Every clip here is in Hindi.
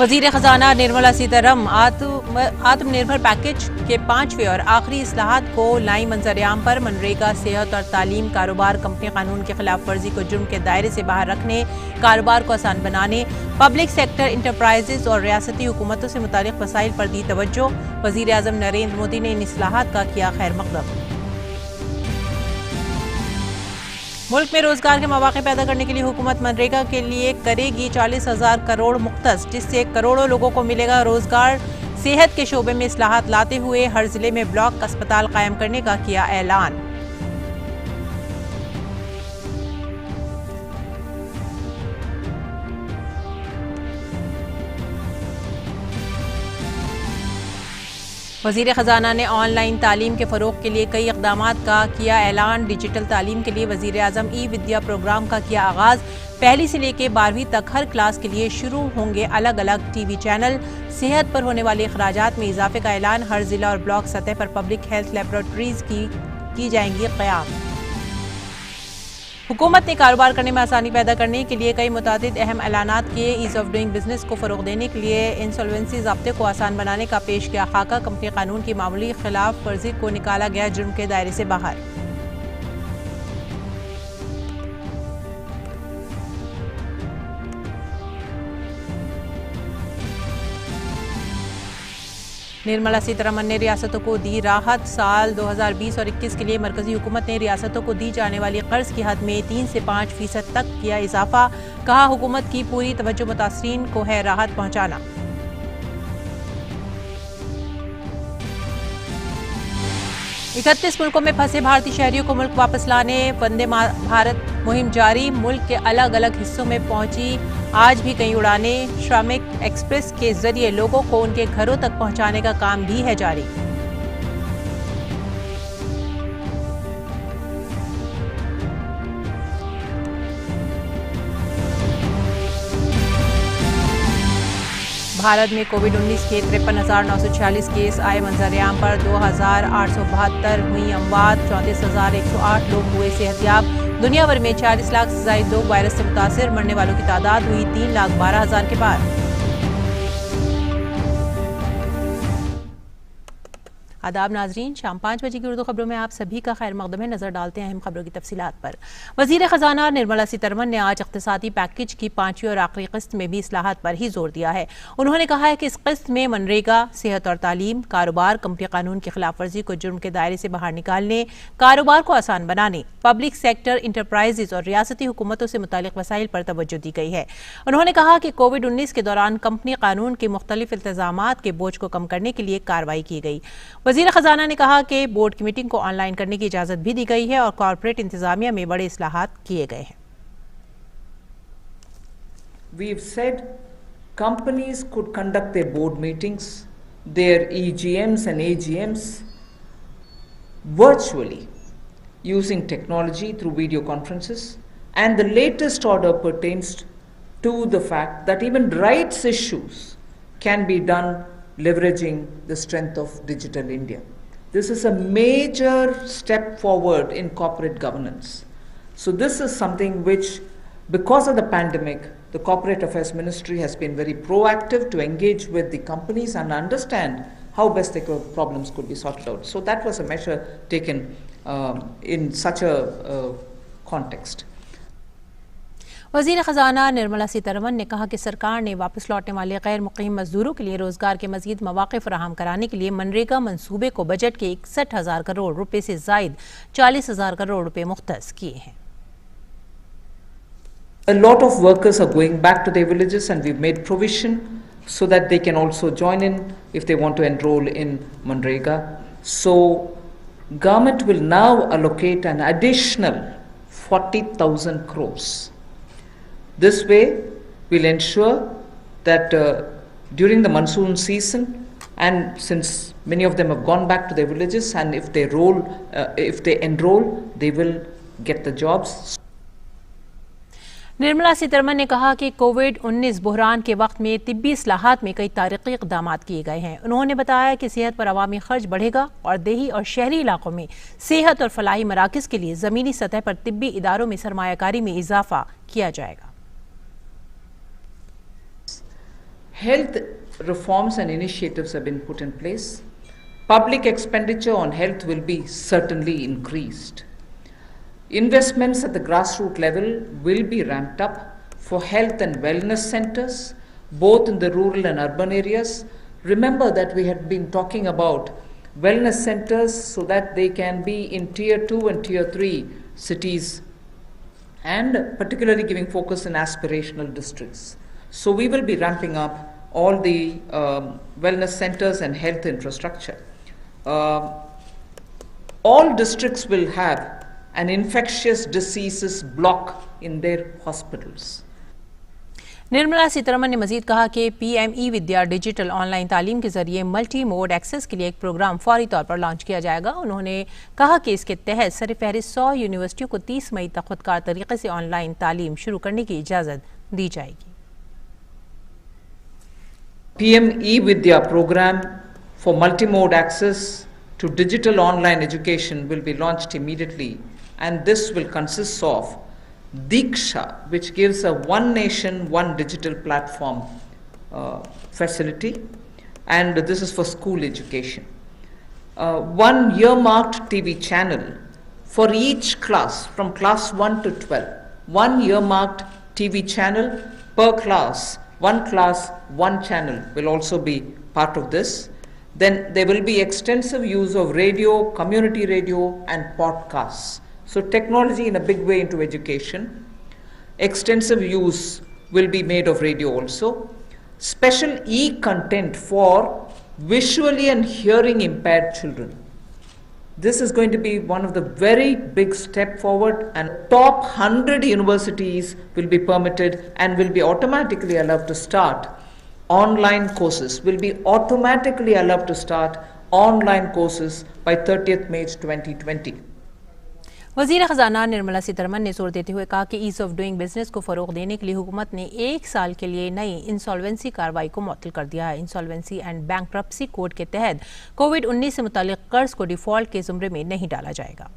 वजीर खजाना निर्मला सीतारमण आत्मनिर्भर पैकेज के 5वें और आखिरी इस्लाहात को लाई मंजर-ए-आम पर। मनरेगा, सेहत और तालीम, कारोबार, कंपनी कानून की खिलाफ वर्जी को जुर्म के दायरे से बाहर रखने, कारोबार को आसान बनाने, पब्लिक सेक्टर इंटरप्राइजेज और रियासती हुकूमतों से मुतालिक मसाइल पर दी तवज्जो। वजीर आजम नरेंद्र मोदी ने इन इस्लाहात का किया खैर मकदम। मुल्क में रोजगार के मौके पैदा करने के लिए हुकूमत मनरेगा के लिए करेगी 40,000 करोड़ मुख्तस, जिससे करोड़ों लोगों को मिलेगा रोजगार। सेहत के शोबे में इस्लाहात लाते हुए हर जिले में ब्लॉक अस्पताल कायम करने का किया ऐलान। वजीर खजाना ने ऑनलाइन तालीम के फरोग के लिए कई इक़दामात का किया ऐलान। डिजिटल तालीम के लिए वजीर आजम ई विद्या प्रोग्राम का किया आगाज। पहली से लेकर 12वीं तक हर क्लास के लिए शुरू होंगे अलग अलग टीवी चैनल। सेहत पर होने वाले अखराजात में इजाफे का ऐलान। हर जिला और ब्लॉक सतह पर पब्लिक हेल्थ लेबोरेटरीज की जाएंगी क़याम। हुकूमत ने कारोबार करने में आसानी पैदा करने के लिए कई मुतादिद अहम ऐलानात किए। ईज ऑफ डूइंग बिजनेस को फ़रोग़ देने के लिए इंसॉल्वेंसी ज़ाब्ते को आसान बनाने का पेश किया खाका। कंपनी कानून की मामूली खिलाफ वर्जी को निकाला गया जुर्म के दायरे से बाहर। निर्मला सीतारमण ने रियासतों को दी राहत। साल 2020 और 21 के लिए मरकजी हुकूमत ने रियासतों को दी जाने वाली कर्ज की हद में 3 से 5% तक किया इजाफा। कहा, हुकूमत की पूरी तवज्जो मुतासरीन को है राहत पहुंचाना। 31 मुल्कों में फंसे भारतीय शहरियों को मुल्क वापस लाने वंदे भारत मुहिम जारी। मुल्क के अलग अलग हिस्सों में पहुंची आज भी कई उड़ानें। श्रमिक एक्सप्रेस के जरिए लोगों को उनके घरों तक पहुंचाने का काम भी है जारी। भारत में कोविड-19 के 53,946 केस आए मंजर-ए-आम पर। 2,872 हुई अमवात। 34,108 लोग हुए सेहतयाब। दुनिया भर में 40 लाख से ज्यादा लोग वायरस से मुतासिर। मरने वालों की तादाद हुई 3,12,000 के पार। आदाब नाजरीन, शाम 5 बजे की उर्दू खबरों में आप सभी का खैर मकदम है। नजर डालते हैं अहम खबरों की तफसीलात पर। वजीर खजाना निर्मला सीतारमण ने आज इक़्तिसादी पैकेज की 5वीं और आखिरी किस्त में भी इस्लाहात पर ही जोर दिया है। उन्होंने कहा है कि इस किस्त में मनरेगा, सेहत और तालीम, कारोबार, कंपनी कानून की खिलाफ वर्जी को जुर्म के दायरे से बाहर निकालने, कारोबार को आसान बनाने, पब्लिक सेक्टर इंटरप्राइजेज और रियासती हुकूमतों से मुतालिक वसाइल पर तवज्जो दी गई है। उन्होंने कहा कि कोविड-19 के दौरान कंपनी कानून के मुख्तलिफ इल्तिजामात के बोझ को कम करने के लिए कार्रवाई की गई। वजीर खजाना ने कहा कि बोर्ड की मीटिंग को ऑनलाइन करने की इजाजत भी दी गई है और कॉर्पोरेट इंतजामिया में बड़े इस्लाहात किए गए हैं। We've said companies could conduct their board meetings, their EGMs and AGMs virtually using technology through video conferences, and the latest order pertains to the fact that even rights issues can be done leveraging the strength of Digital India. This is a major step forward in corporate governance. So this is something which, because of the pandemic, the Corporate Affairs Ministry has been very proactive to engage with the companies and understand how best their problems could be sorted out. So that was a measure taken in such a context. वज़ीर ख़जाना निर्मला सीतारमण ने कहा कि सरकार ने वापस लौटने वाले गैर मुक़ीम मजदूरों के लिए रोजगार के मज़ीद मौक़े फराहम कराने के लिए मनरेगा मंसूबे को बजट के 61,000 करोड़ रुपए से ज़ायद 40,000 करोड़ रुपए मुख्तस किए हैं। A lot of workers are going back to their villages, and we've made provision so that they can also join in if they want to enroll in Manrega. So government will now allocate an additional 40,000 crores. This way we'll ensure that during the monsoon season, and since many of them have gone back to their villages, and if they enroll, they will get the jobs. Nirmala Sitharaman ने कहा कि कोविड-19 बहरान के वक्त में तिब्बी इस्लाहात में कई तारीखी इक़दामात किए गए हैं। उन्होंने बताया कि सेहत पर अवामी खर्च बढ़ेगा और देही और शहरी इलाकों में सेहत और फलाही मराकज़ के लिए ज़मीनी सतह पर तिब्बी इदारों में सरमायाकारी में इजाफा किया जाएगा। Health reforms and initiatives have been put in place. Public expenditure on health will be certainly increased. Investments at the grassroots level will be ramped up for health and wellness centers, both in the rural and urban areas. Remember that we had been talking about wellness centers so that they can be in tier 2 and tier 3 cities, and particularly giving focus in aspirational districts. So we will be ramping up all the wellness centers and health infrastructure. All districts will have an infectious diseases block in their hospitals. Nirmala Sitharaman ने मजीद कहा कि पीएमई विद्या डिजिटल ऑनलाइन तालीम के जरिए मल्टी मोड एक्सेस के लिए एक प्रोग्राम फौरी तौर पर लॉन्च किया जाएगा। उन्होंने कहा कि इसके तहत सरफहरिस्त 100 यूनिवर्सिटियों को 30 मई तक खुदकार तरीके से ऑनलाइन तालीम शुरू करने की इजाज़त दी जाएगी। PME Vidya program for multi-mode access to digital online education will be launched immediately, and this will consist of Diksha, which gives a one nation, one digital platform facility, and this is for school education. One earmarked TV channel for each class from class 1 to 12. One earmarked TV channel per class, one channel will also be part of this. Then there will be extensive use of radio, community radio, and podcasts. So technology in a big way into education. Extensive use will be made of radio also. Special e-content for visually and hearing impaired children. This is going to be one of the very big step forward, and top 100 universities will be permitted and will be automatically allowed to start online courses, by 30th May 2020. वज़ीर ख़ज़ाना निर्मला सीतारमण ने जोर देते हुए कहा कि ईज़ ऑफ डूइंग बिजनेस को फ़रोग़ देने के लिए हुकूमत ने 1 साल के लिए नई इंसॉल्वेंसी कार्रवाई को मुअत्तल कर दिया है। इंसॉल्वेंसी एंड बैंकरप्सी कोड के तहत कोविड-19 से मुताल्लिक़ कर्ज को डिफ़ॉल्ट के ज़ुमरे में नहीं डाला जाएगा।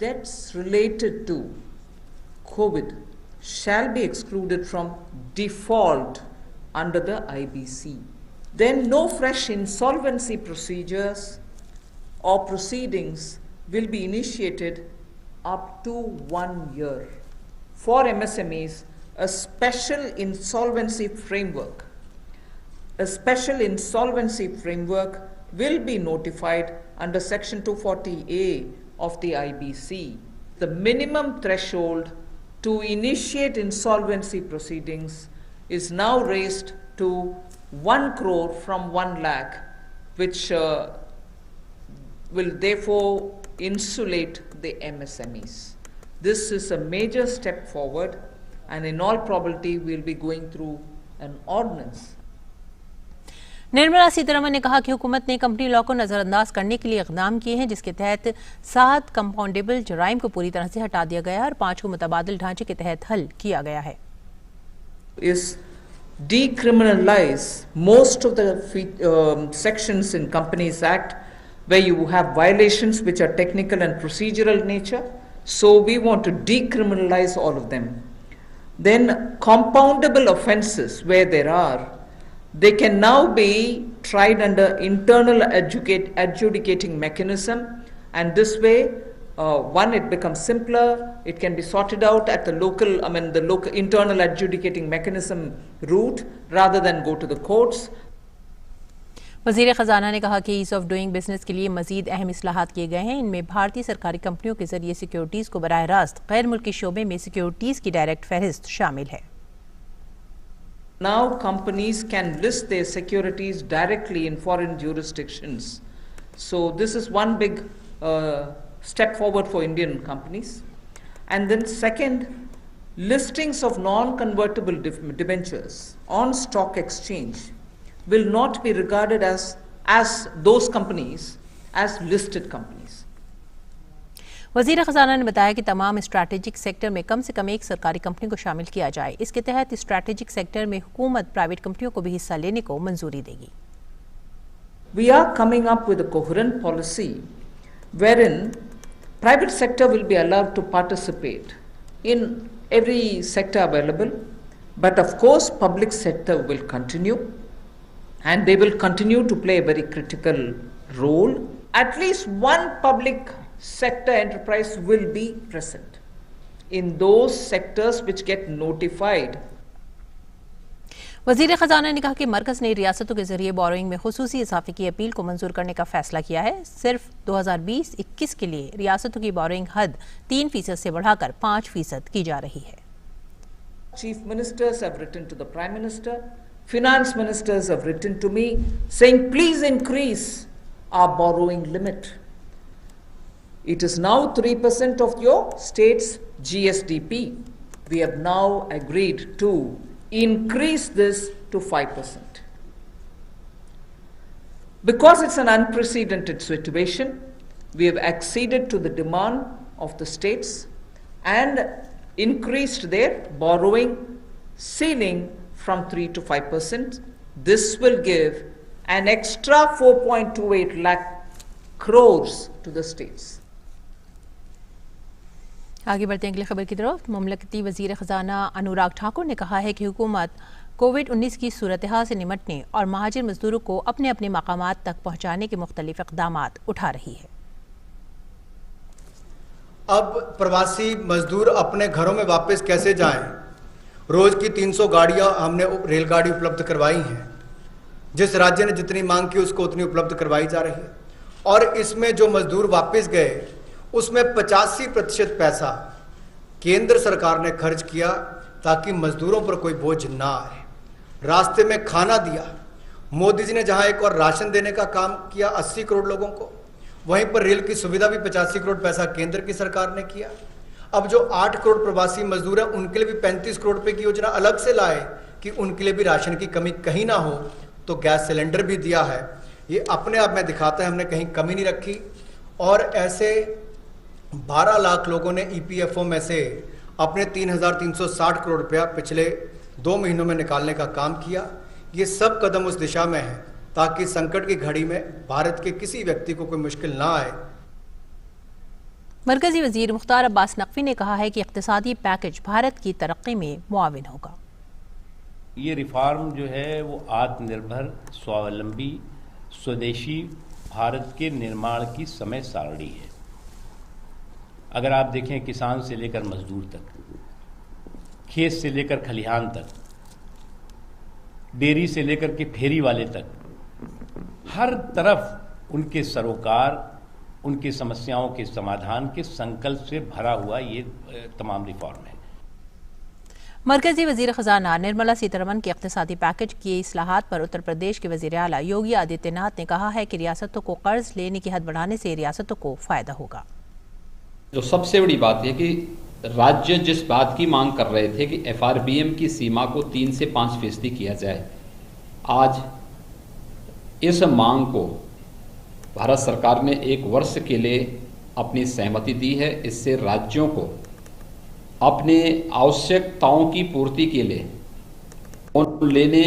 Debts related to COVID shall be excluded from default under the IBC. Then no fresh insolvency procedures or proceedings will be initiated up to 1 year. For MSMEs, a special insolvency framework will be notified under Section 240A of the IBC. The minimum threshold to initiate insolvency proceedings is now raised to 1 crore from 1 lakh, which will therefore insulate the MSMEs. This is a major step forward, and in all probability we will be going through an ordinance. Nirmala Sitharaman ने कहा कि हुकूमत ने कंपनी लॉ को नज़रअंदाज करने के लिए इक़दाम किए हैं, जिसके तहत 7 कंपाउंडेबल जराइम को पूरी तरह से हटा दिया गया है और 5 को मुतबादिल ढांचे के तहत हल किया गया है। Is decriminalize most of the sections in Companies Act where you have violations which are technical and procedural nature. So we want to decriminalize all of them. Then compoundable offences where there are, they can now be tried under internal adjudicating mechanism, and this way, one, it becomes simpler, it can be sorted out at the local internal adjudicating mechanism route rather than go to the courts. वज़ीर ख़ज़ाना ने कहा कि ईज़ ऑफ डूइंग बिजनेस के लिए मज़ीद अहम इस्लाहात किए गए हैं। इनमें भारतीय सरकारी कंपनियों के जरिए सिक्योरिटीज़ को बराह रास्त गैर मुल्की शोबे में सिक्योरिटीज़ की डायरेक्ट फहरिस्त शामिल है। Now companies can list their securities directly in foreign jurisdictions. So this is one big step forward for Indian companies. And then second, listings of non-convertible debentures on stock exchange will not be regarded as those companies as listed companies. वज़ीर ख़ज़ाना ने बताया कि तमाम स्ट्रैटेजिक सेक्टर में कम से कम एक सरकारी कंपनी को शामिल किया जाए। इसके तहत स्ट्रैटेजिक सेक्टर में हुकूमत प्राइवेट कंपनियों को भी हिस्सा लेने को मंजूरी देगी। We are coming up with a coherent policy wherein private sector will be allowed to participate in every sector available, But of course, public sector will continue, and they will continue to play a very critical role. At least one public sector enterprise will be present in those sectors which get notified. वजीर खजाना ने कहा कि मरकज ने रियासतों के जरिए बोरोइंग में खुसूसी इजाफे की अपील को मंजूर करने का फैसला किया है। सिर्फ 2020-21 के लिए रियासतों की बोरोइंग हद 3% से बढ़ाकर 5% की जा रही है। Chief ministers have written to the Prime Minister, finance ministers have written to me saying please increase our borrowing limit. It is now 3% of your state's GSDP. We have now agreed to increase this to 5%. Because it's an unprecedented situation, we have acceded to the demand of the states and increased their borrowing ceiling from 3 to 5%. This will give an extra 4.28 lakh crores to the states. आगे बढ़ते हैं अगली खबर की तरफ। मुमलकती वजीर खजाना अनुराग ठाकुर ने कहा है कि हुकूमत कोविड-19 की सूरत-ए-हाल से निमटने और महाजिर मजदूरों को अपने अपने मकामात तक पहुँचाने के मुख्तलिफ इक़दामात उठा रही है। अब प्रवासी मजदूर अपने घरों में वापस कैसे जाएं? रोज की 300 गाड़ियां हमने रेलगाड़ी उपलब्ध करवाई हैं। जिस राज्य ने जितनी मांग की उसको उतनी उपलब्ध करवाई जा रही है, और इसमें जो मजदूर वापस गए उसमें 85% पैसा केंद्र सरकार ने खर्च किया ताकि मजदूरों पर कोई बोझ ना आए। रास्ते में खाना दिया। मोदी जी ने जहां एक और राशन देने का काम किया 80 करोड़ लोगों को, वहीं पर रेल की सुविधा भी 85 करोड़ पैसा केंद्र की सरकार ने किया। अब जो 8 करोड़ प्रवासी मजदूर हैं उनके लिए भी 35 करोड़ रुपए की योजना अलग से लाए कि उनके लिए भी राशन की कमी कहीं ना हो। तो गैस सिलेंडर भी दिया है। ये अपने आप में दिखाता है हमने कहीं कमी नहीं रखी। और ऐसे 12 लाख लोगों ने EPFO में से अपने 3,360 करोड़ रुपया पिछले 2 महीनों में निकालने का काम किया। ये सब कदम उस दिशा में है ताकि संकट की घड़ी में भारत के किसी व्यक्ति को कोई मुश्किल ना आए। मरकजी वजीर मुख्तार अब्बास नकवी ने कहा है कि इक़्तिसादी पैकेज भारत की तरक्की में मुआविन होगा। ये रिफॉर्म जो है वो आत्मनिर्भर, स्वावलंबी, स्वदेशी भारत के निर्माण की समय सारणी है। अगर आप देखें किसान से लेकर मजदूर तक, खेत से लेकर खलिहान तक, डेयरी से लेकर के फेरी वाले तक, हर तरफ उनके सरोकार, उनकी समस्याओं के समाधान के संकल्प से भरा हुआ ये तमाम रिफॉर्म है। मरकजी वजीर खजाना निर्मला सीतारमन के इक़्तिसादी पैकेज की इस्लाहात पर उत्तर प्रदेश के वजीर आला योगी आदित्यनाथ ने कहा है कि रियासतों को कर्ज लेने की हद बढ़ाने से रियासतों को फायदा होगा। जो सबसे बड़ी बात है कि राज्य जिस बात की मांग कर रहे थे कि FRBM की सीमा को 3 से 5% किया जाए, आज इस मांग को भारत सरकार ने 1 वर्ष के लिए अपनी सहमति दी है। इससे राज्यों को अपने आवश्यकताओं की पूर्ति के लिए लोन लेने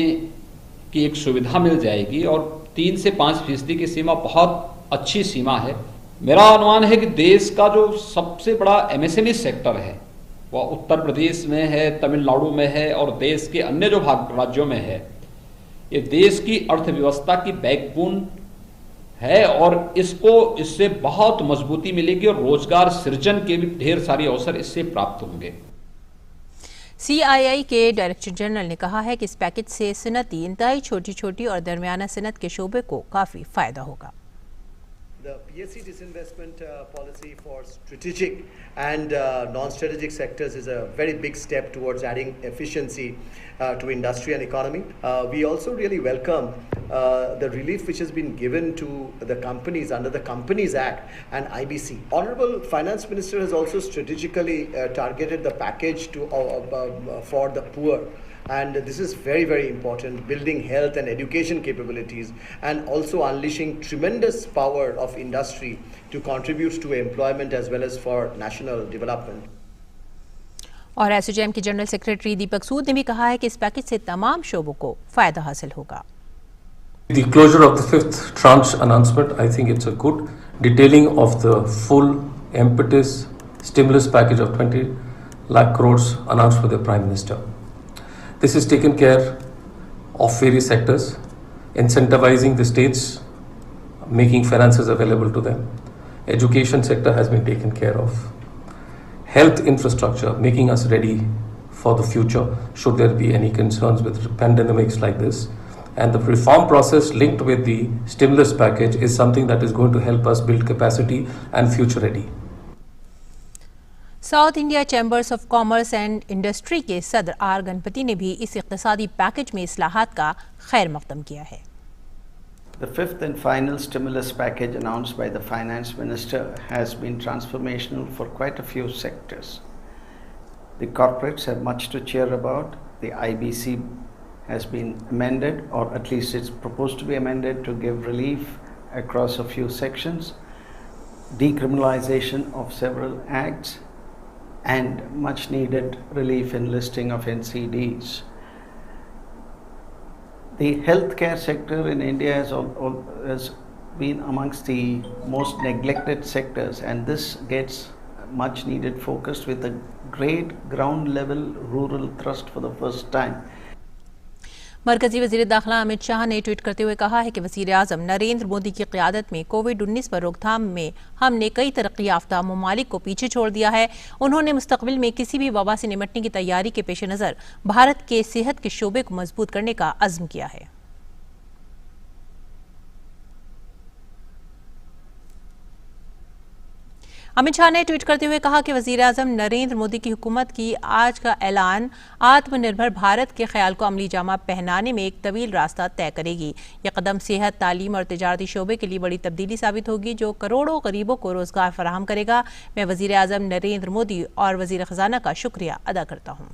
की एक सुविधा मिल जाएगी और 3 से 5% की सीमा बहुत अच्छी सीमा है। मेरा अनुमान है कि देश का जो सबसे बड़ा MSME सेक्टर है वह उत्तर प्रदेश में है, तमिलनाडु में है और देश के अन्य जो राज्यों में है। ये देश की अर्थव्यवस्था की बैकबोन है और इससे बहुत मजबूती मिलेगी और रोजगार सृजन के भी ढेर सारे अवसर इससे प्राप्त होंगे। CII के डायरेक्टर जनरल ने कहा है कि इस पैकेज से सनती, इंतहाई छोटी और दरमियाना सनत के शोबे को काफी फायदा होगा। The PSC disinvestment policy for strategic and non-strategic sectors is a very big step towards adding efficiency to industry and economy. We also really welcome the relief which has been given to the companies under the Companies Act and IBC. Honorable Finance Minister has also strategically targeted the package for the poor. And this is very, very important, building health and education capabilities and also unleashing tremendous power of industry to contribute to employment as well as for national development. और SOGM के जनरल सेक्रेटरी दीपक सूद ने भी कहा है कि इस पैकेज से तमाम शोबों को फायदा हासिल होगा। The closure of the 5th tranche announcement, I think it's a good detailing of the full impetus stimulus package of 20 lakh crores announced by the Prime Minister. This is taken care of various sectors, incentivizing the states, making finances available to them. Education sector has been taken care of. Health infrastructure, making us ready for the future should there be any concerns with pandemics like this. And the reform process linked with the stimulus package is something that is going to help us build capacity and future ready. South India chambers of commerce and industry के सदर आर गणपति ने भी इस इक़्तिसादी पैकेज में इस्लाहात का खैर मक़दम किया है। The fifth and final stimulus package announced by the Finance Minister has been transformational for quite a few sectors. The corporates have much to cheer about. The IBC has been amended, or at least it's proposed to be amended to give relief across a few sections, decriminalization of several acts, and much needed relief in listing of NCDs. The healthcare sector in India has been amongst the most neglected sectors, and this gets much needed focus with a great ground level rural thrust for the first time. मरकजी वज़ीर दाखिला अमित शाह ने ट्वीट करते हुए कहा है कि वज़ीर आज़म नरेंद्र मोदी की क़यादत में कोविड-19 पर रोकथाम में हमने कई तरक्की याफ्ता ममालिक को पीछे छोड़ दिया है। उन्होंने मुस्तक़बिल में किसी भी वबा से निपटने की तैयारी के पेश नज़र भारत के सेहत के शोबे को मजबूत करने का अज़्म किया है। अमित शाह ने ट्वीट करते हुए कहा कि वज़ीर आज़म नरेंद्र मोदी की हुकूमत की आज का ऐलान आत्मनिर्भर भारत के ख्याल को अमली जामा पहनाने में एक तवील रास्ता तय करेगी। यह कदम सेहत, तालीम और तिजारती शोबे के लिए बड़ी तब्दीली साबित होगी जो करोड़ों गरीबों को रोजगार फराहम करेगा। मैं वज़ीर आज़म नरेंद्र मोदी और वज़ीर ख़जाना का शुक्रिया अदा करता हूँ।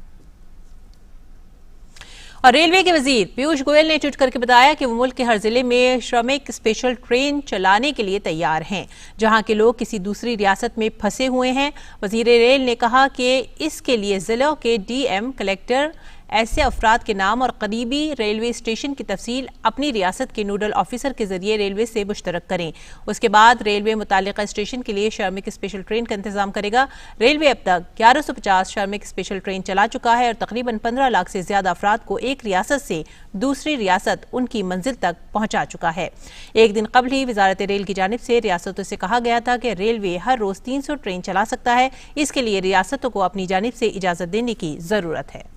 और रेलवे के वजीर पीयूष गोयल ने ट्वीट करके बताया कि वो मुल्क के हर जिले में श्रमिक स्पेशल ट्रेन चलाने के लिए तैयार हैं जहां के लोग किसी दूसरी रियासत में फंसे हुए हैं। वजीर रेल ने कहा कि इसके लिए जिलों के डीएम, कलेक्टर ऐसे अफराद के नाम और करीबी रेलवे स्टेशन की तफसील अपनी रियासत के नोडल ऑफिसर के जरिए रेलवे से मुश्तरक करें। उसके बाद रेलवे मुतालिका स्टेशन के लिए श्रमिक स्पेशल ट्रेन का इंतजाम करेगा। रेलवे अब तक 1150 श्रमिक स्पेशल ट्रेन चला चुका है और तकरीबन 15 लाख से ज्यादा अफराद को एक रियासत से दूसरी रियासत उनकी मंजिल तक पहुंचा चुका है। एक दिन कबल ही वजारत रेल की जानिब से रियासतों से कहा गया था कि रेलवे हर रोज 300 ट्रेन चला सकता है। इसके लिए रियासतों को अपनी जानिब से इजाजत देने की जरूरत है।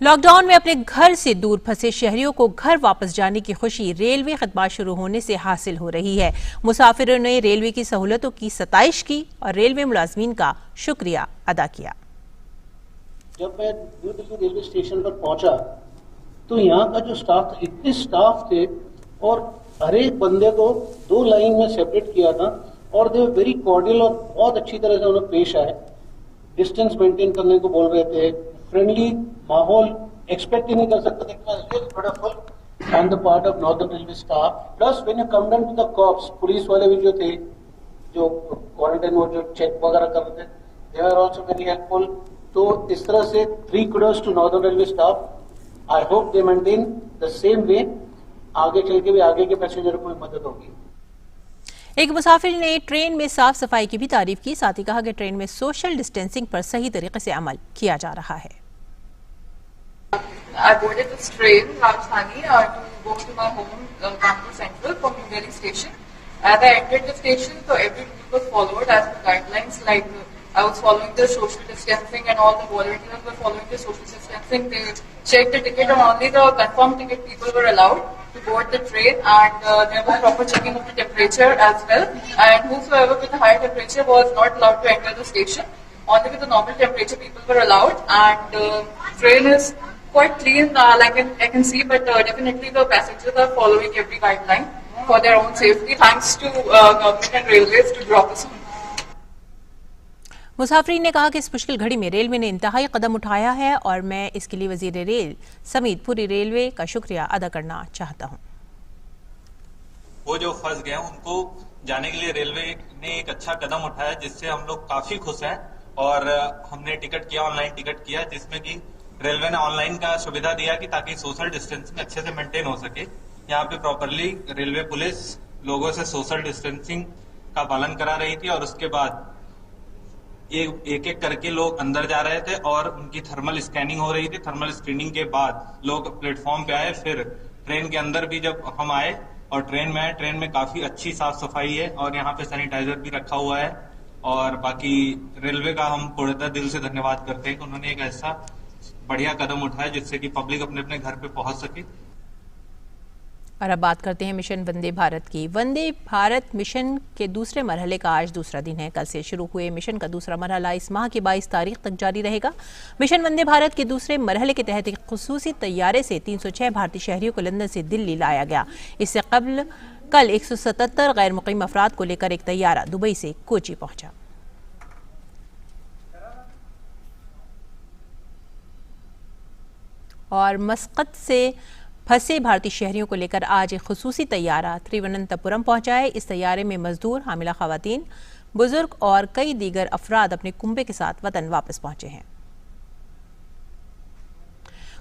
लॉकडाउन में अपने घर से दूर फंसे शहरियों को घर वापस जाने की खुशी रेलवे खदमात शुरू होने से हासिल हो रही है। मुसाफिरों ने रेलवे की सहूलतों की सताइश की और रेलवे मुलाजमीन का शुक्रिया अदा किया। जब मैं न्यू दिल्ली रेलवे स्टेशन पर पहुंचा तो यहाँ का जो स्टाफ था, इतने स्टाफ थे और हर एक बंदे को 2 लाइन में सेपरेट किया था और दे वर वेरी कॉर्डियल और बहुत अच्छी तरह से उन्हें पेश आए। डिस्टेंस मेंटेन करने को बोल रहे थे, फ्रेंडली माहौल एक्सपेक्ट ही नहीं कर सकते थे on the part of northern railway staff. Plus when you come down to the cops, police वाले भी जो थे जो क्वारंटाइन वो जो चेक वगैरह कर रहे थे, they are also very helpful. तो इस तरह से 3 kudos to northern railway staff. I hope they maintain the same way, आगे चल के भी आगे के पैसेंजर को भी मदद होगी। एक मुसाफिर ने ट्रेन में साफ सफाई की भी तारीफ की, साथ ही कहा कि ट्रेन में सोशल डिस्टेंसिंग पर सही तरीके से अमल किया जा रहा है। I boarded this train, Rajdhani, to go to my home, Kanpur Central from New Delhi station. As I entered the station, so every rule was followed as per guidelines. Like I was following the social distancing, and all the volunteers were following the social distancing. They checked the ticket, and only the confirmed ticket people were allowed to board the train. And there was proper checking of the temperature as well. And whosoever with a higher temperature was not allowed to enter the station. Only with the normal temperature people were allowed. And train is quite clean, like I can see, but definitely the passengers are following every guideline for their own safety. Thanks to government and railways to drop us home. मुसाफिरीन ने कहा कि इस मुश्किल घड़ी में रेलवे ने इंतहाई कदम उठाया है और मैं इसके लिए वजीर रेल समेत पूरी रेलवे का शुक्रिया अदा करना चाहता हूँ। वो जो फंस गए उनको जाने के लिए रेलवे ने एक अच्छा कदम उठाया जिससे हम लोग काफी खुश हैं। और हमने टिकट किया, ऑनलाइन टिकट किया, जिसमें कि रेलवे ने ऑनलाइन का सुविधा दिया कि ताकि सोशल डिस्टेंसिंग अच्छे से मेंटेन हो सके। यहाँ पे प्रॉपरली रेलवे पुलिस लोगों से सोशल डिस्टेंसिंग का पालन करा रही थी और उसके बाद एक एक करके लोग अंदर जा रहे थे और उनकी थर्मल स्कैनिंग हो रही थी। थर्मल स्क्रीनिंग के बाद लोग प्लेटफॉर्म पे आए। फिर ट्रेन के अंदर भी जब हम आए और ट्रेन में आए, ट्रेन में काफी अच्छी साफ सफाई है और यहाँ पे सैनिटाइजर भी रखा हुआ है। और बाकी रेलवे का हम पूर्णतः दिल से धन्यवाद करते हैं कि उन्होंने एक ऐसा बढ़िया कदम उठाया जिससे कि पब्लिक अपने अपने घर पे पहुंच सके। और अब बात करते हैं मिशन वंदे भारत की। वंदे भारत मिशन के दूसरे मरहले का आज दूसरा दिन है। कल से शुरू हुए मिशन का दूसरा मरहला इस माह की 22 तारीख तक जारी रहेगा। मिशन वंदे भारत के दूसरे मरहले के तहत एक खुसूसी तैयारे से 306 भारतीय शहरियों को लंदन से दिल्ली लाया गया। इससे कबल कल 177 गैर मुकीम अफराद को लेकर एक तैयारा दुबई से कोची पहुंचा। और मस्कत से फंसे भारतीय शहरियों को लेकर आज एक खुसूसी तैयारा त्रिवनंतपुरम पहुंचा है। इस तैयारे में मजदूर, हामिला खवातीन, बुजुर्ग और कई दीगर अफराद अपने कुंबे के साथ वतन वापस पहुंचे हैं।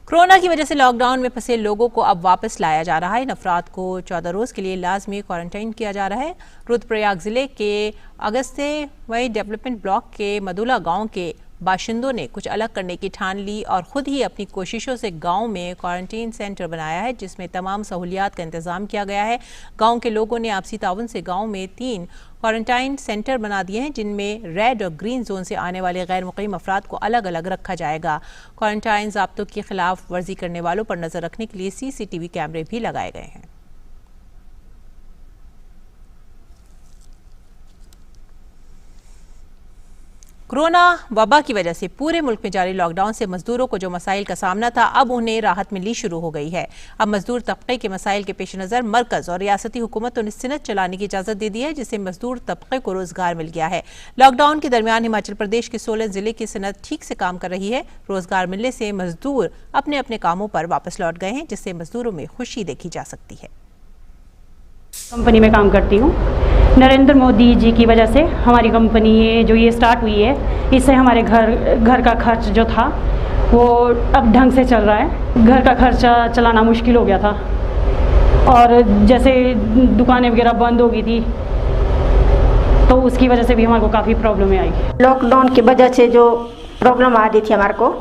कोरोना की वजह से लॉकडाउन में फंसे लोगों को अब वापस लाया जा रहा है। इन अफराद को 14 रोज के लिए लाजमी क्वारंटाइन किया जा रहा है। रुद्रप्रयाग जिले के अगस्त्य वही डेवलपमेंट ब्लॉक के मदुला गांव के बाशिंदों ने कुछ अलग करने की ठान ली और खुद ही अपनी कोशिशों से गांव में क्वारंटीन सेंटर बनाया है, जिसमें तमाम सहूलियात का इंतजाम किया गया है। गांव के लोगों ने आपसी ताउन से गांव में 3 क्वारंटाइन सेंटर बना दिए हैं, जिनमें रेड और ग्रीन जोन से आने वाले गैर मुकीम अफराद को अलग अलग रखा जाएगा। क्वारंटाइन ज़ाब्तों की खिलाफ वर्जी करने वालों पर नजर रखने के लिए CCTV कैमरे भी लगाए गए हैं। कोरोना वबा की वजह से पूरे मुल्क में जारी लॉकडाउन से मजदूरों को जो मसाइल का सामना था, अब उन्हें राहत मिलनी शुरू हो गई है। अब मजदूर तबके के मसाइल के पेश नज़र मरकज और रियासती हुकूमतों ने सिनत चलाने की इजाज़त दे दी है, जिससे मजदूर तबके को रोजगार मिल गया है। लॉकडाउन के दरमियान हिमाचल प्रदेश के सोलन जिले की सिनत ठीक से काम कर रही है। रोजगार मिलने से मजदूर अपने अपने कामों पर वापस लौट गए हैं, जिससे मजदूरों में खुशी देखी जा सकती है। कंपनी में काम करती हूँ। नरेंद्र मोदी जी की वजह से हमारी कंपनी ये स्टार्ट हुई है, इससे हमारे घर का खर्च जो था वो अब ढंग से चल रहा है। घर का खर्चा चलाना मुश्किल हो गया था और जैसे दुकानें वगैरह बंद हो गई थी तो उसकी वजह से भी हमारे को काफ़ी प्रॉब्लम आई। लॉकडाउन की वजह से जो प्रॉब्लम आ रही थी हमारे को,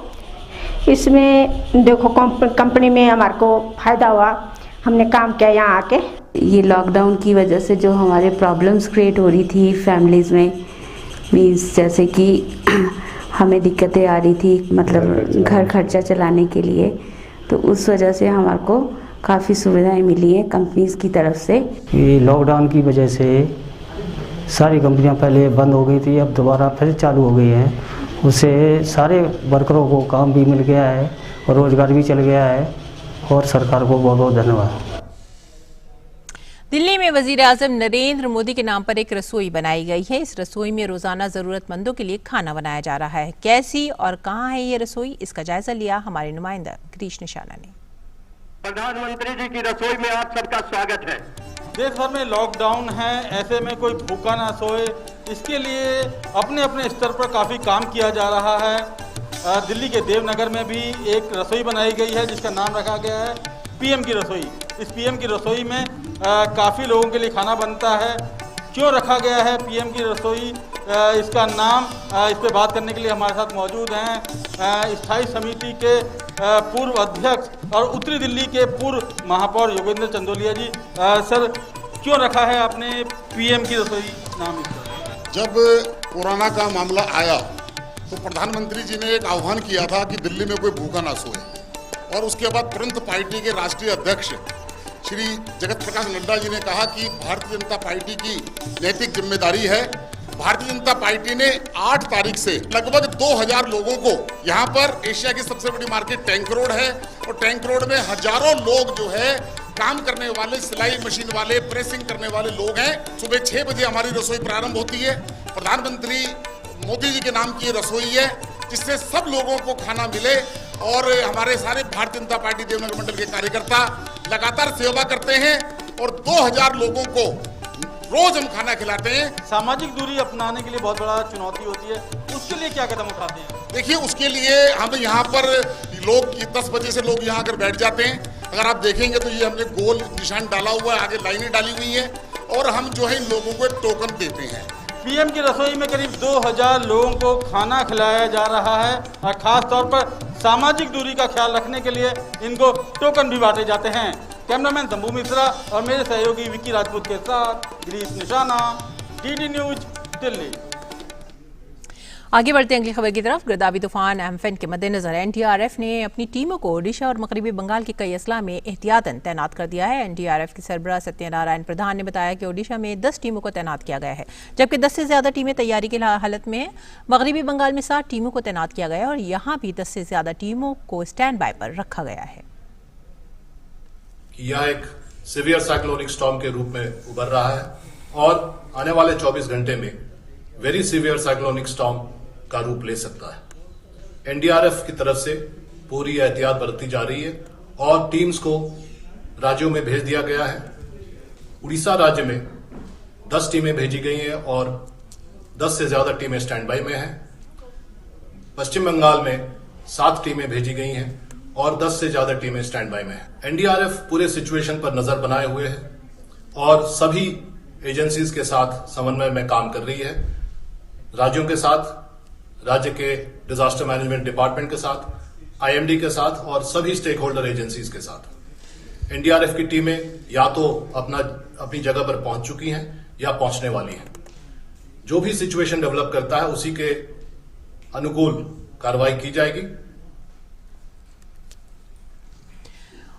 इसमें देखो कंपनी में हमारे को फ़ायदा हुआ। हमने काम किया यहाँ आके। ये लॉकडाउन की वजह से जो हमारे प्रॉब्लम्स क्रिएट हो रही थी फैमिलीज़ में, मीन्स जैसे कि हमें दिक्कतें आ रही थी मतलब घर खर्चा चलाने के लिए, तो उस वजह से हमारे को काफ़ी सुविधाएं मिली हैं कंपनीज़ की तरफ से। ये लॉकडाउन की वजह से सारी कंपनियां पहले बंद हो गई थी, अब दोबारा फिर चालू हो गई हैं। उससे सारे वर्करों को काम भी मिल गया है और रोज़गार भी चल गया है और सरकार को बहुत बहुत धन्यवाद। दिल्ली में वजीर आजम नरेंद्र मोदी के नाम पर एक रसोई बनाई गई है। इस रसोई में रोजाना जरूरतमंदों के लिए खाना बनाया जा रहा है। कैसी और कहां है ये रसोई, इसका जायजा लिया हमारे नुमाइंदा गिरीश निशाना ने। प्रधानमंत्री जी की रसोई में आप सबका स्वागत है। देश भर में लॉकडाउन है, ऐसे में कोई भूखा ना सोए, इसके लिए अपने अपने स्तर पर काफी काम किया जा रहा है। दिल्ली के देवनगर में भी एक रसोई बनाई गई है जिसका नाम रखा गया है पीएम की रसोई। इस पीएम की रसोई में काफ़ी लोगों के लिए खाना बनता है। क्यों रखा गया है पीएम की रसोई, इसका नाम, इस पर बात करने के लिए हमारे साथ मौजूद हैं स्थायी समिति के पूर्व अध्यक्ष और उत्तरी दिल्ली के पूर्व महापौर योगेंद्र चंदोलिया जी। सर, क्यों रखा है आपने पीएम की रसोई नाम? जब कोरोना का मामला आया तो प्रधानमंत्री जी ने एक आह्वान किया था कि दिल्ली में कोई भूखा ना सोए, और उसके बाद तुरंत पार्टी के राष्ट्रीय अध्यक्ष श्री जगत प्रकाश नड्डा जी ने कहा कि भारतीय जनता पार्टी की नैतिक जिम्मेदारी है। भारतीय जनता पार्टी ने 8 तारीख से लगभग 2000 लोगों को, यहाँ पर एशिया की सबसे बड़ी मार्केट टैंक रोड है और टैंक रोड में हजारों लोग जो है काम करने वाले, सिलाई मशीन वाले, प्रेसिंग करने वाले लोग हैं। सुबह 6 बजे हमारी रसोई प्रारंभ होती है। प्रधानमंत्री मोदी जी के नाम की रसोई है जिससे सब लोगों को खाना मिले, और हमारे सारे भारतीय जनता पार्टी देवनगर मंडल के कार्यकर्ता लगातार सेवा करते हैं और 2000 लोगों को रोज हम खाना खिलाते हैं। सामाजिक दूरी अपनाने के लिए बहुत बड़ा चुनौती होती है, उसके लिए क्या कदम उठाते हैं? देखिए, उसके लिए हम यहाँ पर लोग 10 बजे से लोग यहाँ आकर बैठ जाते हैं। अगर आप देखेंगे तो ये हमने गोल निशान डाला हुआ है, आगे लाइनें डाली हुई हैं और हम जो है इन लोगों को एक टोकन देते हैं। पीएम की रसोई में करीब 2000 लोगों को खाना खिलाया जा रहा है और ख़ास तौर पर सामाजिक दूरी का ख्याल रखने के लिए इनको टोकन भी बांटे जाते हैं। कैमरामैन शंभू मिश्रा और मेरे सहयोगी विक्की राजपूत के साथ गिरीश निशाना, डीडी न्यूज, दिल्ली। आगे बढ़ते हैं अगली खबर की तरफ। गिरदावी तूफान एम्फन के मद्देनजर एनडीआरएफ ने अपनी टीमों को ओडिशा और मगरबी बंगाल के कई अजला में एहतियातन तैनात कर दिया है। एनडीआरएफ के सरबराह सत्यनारायण प्रधान ने बताया कि ओडिशा में 10 टीमों को तैनात किया गया है, जबकि 10 से ज्यादा टीमें तैयारी की हालत में हैं। मगरबी बंगाल में 7 टीमों को तैनात किया गया है और यहाँ भी 10 से ज्यादा टीमों को स्टैंड बाय पर रखा गया है। यह एक सीवियर साइक्लोनिक स्टॉर्म के रूप में उभर रहा है और आने वाले 24 घंटे में वेरी सीवियर साइक्लोनिक स्टॉर्म का रूप ले सकता है। एनडीआरएफ की तरफ से पूरी एहतियात बरती जा रही है और टीम्स को राज्यों में भेज दिया गया है। उड़ीसा राज्य में 10 टीमें भेजी गई हैं और 10 से ज्यादा टीमें स्टैंड बाय में हैं। पश्चिम बंगाल में 7 टीमें भेजी गई हैं और 10 से ज्यादा टीमें स्टैंड बाय में हैं। एनडीआरएफ पूरे सिचुएशन पर नजर बनाए हुए है और सभी एजेंसीज के साथ समन्वय में काम कर रही है। राज्यों के साथ, राज्य के डिजास्टर मैनेजमेंट डिपार्टमेंट के साथ, आईएमडी के साथ और सभी स्टेक होल्डर एजेंसीज के साथ। एनडीआरएफ की टीमें या तो अपनी जगह पर पहुंच चुकी हैं या पहुंचने वाली हैं। जो भी सिचुएशन डेवलप करता है उसी के अनुकूल कार्रवाई की जाएगी।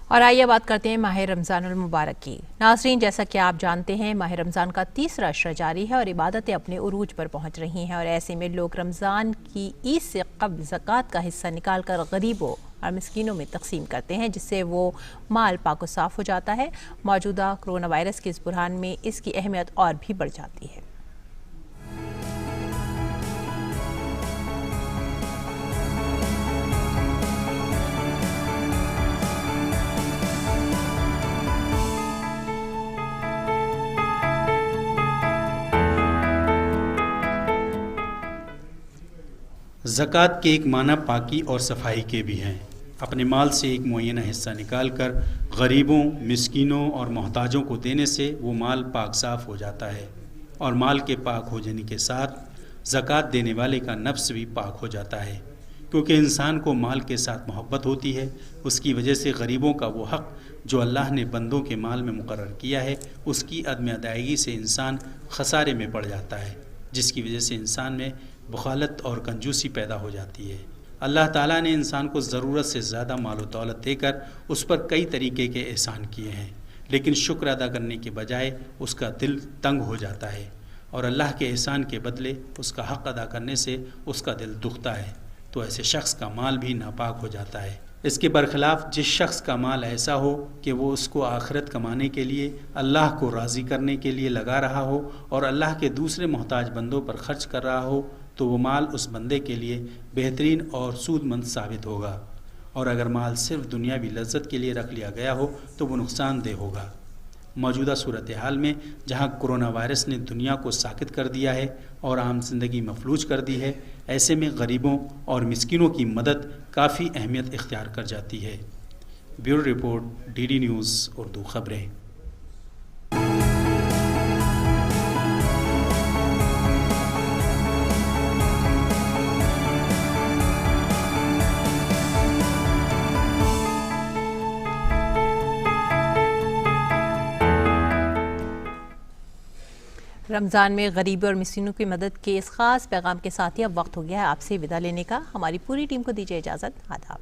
और आइए बात करते हैं माह रमज़ानुल मुबारक की। नाज़रीन, जैसा कि आप जानते हैं, माह रमज़ान का तीसरा अशरा जारी है और इबादतें अपने उरूज पर पहुंच रही हैं और ऐसे में लोग रमज़ान की ईद से कब्ल ज़कात का हिस्सा निकालकर गरीबों और मिस्कीनों में तकसीम करते हैं, जिससे वो माल पाक व साफ हो जाता है। मौजूदा कोरोना वायरस के इस बुरहान में इसकी अहमियत और भी बढ़ जाती है। ज़कात के एक माना पाकी और सफाई के भी हैं। अपने माल से एक मुअय्यना हिस्सा निकाल कर गरीबों, मिस्कीनों और मोहताजों को देने से वो माल पाक साफ़ हो जाता है और माल के पाक हो जाने के साथ ज़कात देने वाले का नफ्स भी पाक हो जाता है, क्योंकि इंसान को माल के साथ मोहब्बत होती है। उसकी वजह से गरीबों का वो हक़ जो अल्लाह ने बंदों के माल में मुकर्रर किया है, उसकी अदम अदायगी से इंसान खसारे में पड़ जाता है, जिसकी वजह से इंसान में बुखालत और कंजूसी पैदा हो जाती है। अल्लाह ताला ने इंसान को ज़रूरत से ज़्यादा माल व दौलत देकर उस पर कई तरीके के एहसान किए हैं, लेकिन शुक्र अदा करने के बजाय उसका दिल तंग हो जाता है और अल्लाह के एहसान के बदले उसका हक़ अदा करने से उसका दिल दुखता है, तो ऐसे शख्स का माल भी नापाक हो जाता है। इसके बरखिलाफ़ जिस शख्स का माल ऐसा हो कि वो उसको आखिरत कमाने के लिए, अल्लाह को राज़ी करने के लिए लगा रहा हो और अल्लाह के दूसरे मोहताज बंदों पर खर्च कर रहा हो, तो वो माल उस बंदे के लिए बेहतरीन और सूदमंद साबित होगा। और अगर माल सिर्फ दुनियावी लज्जत के लिए रख लिया गया हो तो वो नुकसानदेह होगा। मौजूदा सूरत हाल में जहाँ कोरोना वायरस ने दुनिया को साकित कर दिया है और आम जिंदगी मफलूज कर दी है, ऐसे में गरीबों और मिस्किनों की मदद काफ़ी अहमियत इख्तियार कर जाती है। Bureau report, DD news Urdu खबरें। रमज़ान में गरीबों और मिस्कीनों की मदद के इस खास पैगाम के साथ ही अब वक्त हो गया है आपसे विदा लेने का। हमारी पूरी टीम को दीजिए इजाज़त। आदाब।